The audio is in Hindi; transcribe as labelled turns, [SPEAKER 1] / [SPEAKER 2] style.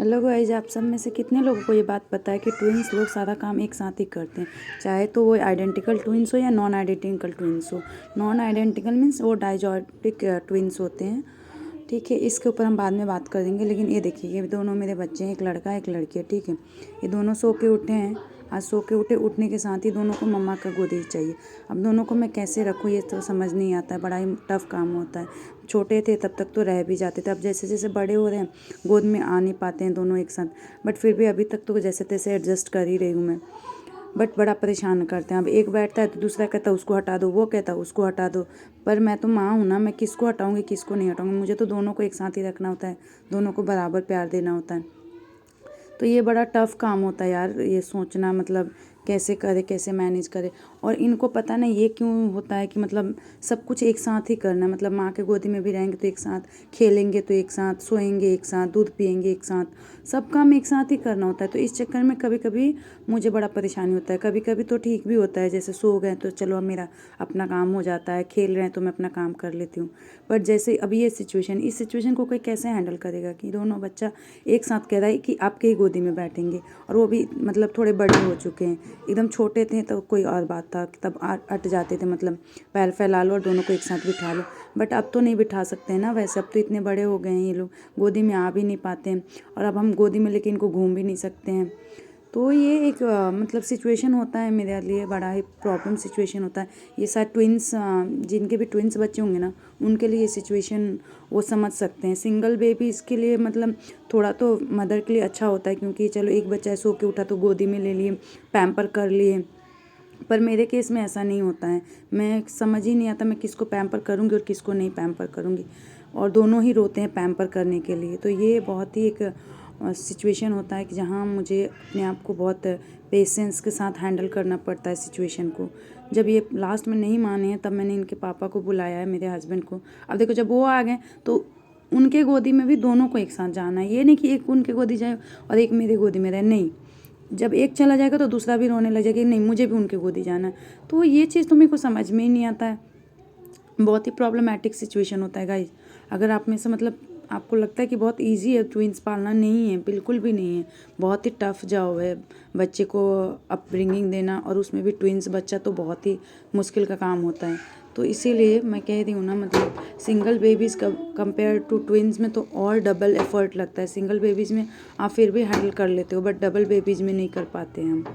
[SPEAKER 1] हेलो गाइस, आप सब में से कितने लोगों को ये बात पता है कि ट्विन्स लोग सारा काम एक साथ ही करते हैं, चाहे तो वो आइडेंटिकल ट्विन्स हो या नॉन आइडेंटिकल ट्विन्स हो। नॉन आइडेंटिकल मीन्स वो डाइजॉटिक ट्विन्स होते हैं। ठीक है, इसके ऊपर हम बाद में बात करेंगे। लेकिन ये देखिए, ये दोनों मेरे बच्चे हैं, एक लड़का है एक लड़की है। ठीक है, ये दोनों सो के उठे हैं। आज सो के उठने के साथ ही दोनों को मम्मा का गोदी चाहिए। अब दोनों को मैं कैसे रखूँ ये तो समझ नहीं आता है, बड़ा ही टफ काम होता है। छोटे थे तब तक तो रह भी जाते थे, अब जैसे जैसे बड़े हो रहे हैं गोद में आ नहीं पाते हैं दोनों एक साथ। बट फिर भी अभी तक तो जैसे तैसे एडजस्ट कर ही रही हूँ मैं। बट बड़ा परेशान करते हैं। अब एक बैठता है तो दूसरा कहता है उसको हटा दो, वो कहता है उसको हटा दो। पर मैं तो माँ हूँ ना, मैं किसको हटाऊँगी किसको नहीं हटाऊँगी। मुझे तो दोनों को एक साथ ही रखना होता है, दोनों को बराबर प्यार देना होता है। तो ये बड़ा टफ़ काम होता है यार, ये सोचना मतलब कैसे करे कैसे मैनेज करे। और इनको पता नहीं ये क्यों होता है कि मतलब सब कुछ एक साथ ही करना है। मतलब माँ के गोदी में भी रहेंगे तो एक साथ, खेलेंगे तो एक साथ, सोएंगे एक साथ, दूध पिएंगे एक साथ, सब काम एक साथ ही करना होता है। तो इस चक्कर में कभी कभी मुझे बड़ा परेशानी होता है। कभी कभी तो ठीक भी होता है, जैसे सो गए तो चलो अब मेरा अपना काम हो जाता है, खेल रहे हैं तो मैं अपना काम कर लेती हूँ। बट जैसे अभी ये सिचुएशन, इस सिचुएशन को कोई कैसे हैंडल करेगा कि दोनों बच्चा एक साथ कह रहा है कि आपके ही गोदी में बैठेंगे, और वो भी मतलब थोड़े बड़े हो चुके हैं। एकदम छोटे थे तो कोई और बात था कि तब अट जाते थे, मतलब पैर फैला लो और दोनों को एक साथ बिठा लो। बट अब तो नहीं बिठा सकते हैं ना, वैसे अब तो इतने बड़े हो गए हैं ये लोग, गोदी में आ भी नहीं पाते हैं। और अब हम गोदी में लेके इनको घूम भी नहीं सकते हैं। तो ये एक मतलब सिचुएशन होता है मेरे लिए, बड़ा ही प्रॉब्लम सिचुएशन होता है। ये शायद ट्विन्स जिनके भी ट्विन्स बच्चे होंगे ना, उनके लिए ये सिचुएशन वो समझ सकते हैं। सिंगल बेबी इसके लिए मतलब थोड़ा तो मदर के लिए अच्छा होता है, क्योंकि चलो एक बच्चा सो के उठा तो गोदी में ले लिए, पैम्पर कर लिए। पर मेरे केस में ऐसा नहीं होता है। मैं समझ ही नहीं आता मैं किसको पैम्पर करूँगी और किसको नहीं पैम्पर करूँगी, और दोनों ही रोते हैं पैम्पर करने के लिए। तो ये बहुत ही एक सिचुएशन होता है कि जहाँ मुझे अपने आप को बहुत पेशेंस के साथ हैंडल करना पड़ता है सिचुएशन को। जब ये लास्ट में नहीं माने हैं तब मैंने इनके पापा को बुलाया है, मेरे हस्बैंड को। अब देखो जब वो आ गए तो उनके गोदी में भी दोनों को एक साथ जाना है। ये नहीं कि एक उनके गोदी जाए और एक मेरी गोदी में रहे, नहीं। जब एक चला जाएगा तो दूसरा भी रोने लग जाएगा कि नहीं मुझे भी उनके गोदी जाना है। तो ये चीज़ तो मेरे को समझ में ही नहीं आता है। बहुत ही प्रॉब्लमैटिक सिचुएशन होता है गाइस। अगर आप में से मतलब आपको लगता है कि बहुत इजी है ट्विन्स पालना, नहीं है, बिल्कुल भी नहीं है। बहुत ही टफ जॉब है बच्चे को अपब्रिंगिंग देना, और उसमें भी ट्विन्स बच्चा तो बहुत ही मुश्किल का काम होता है। तो इसीलिए मैं कह रही हूँ ना, मतलब single babies compare to twins में तो और डबल एफर्ट लगता है। सिंगल बेबीज़ में आप फिर भी हैंडल कर लेते हो, बट डबल बेबीज़ में नहीं कर पाते हैं हम।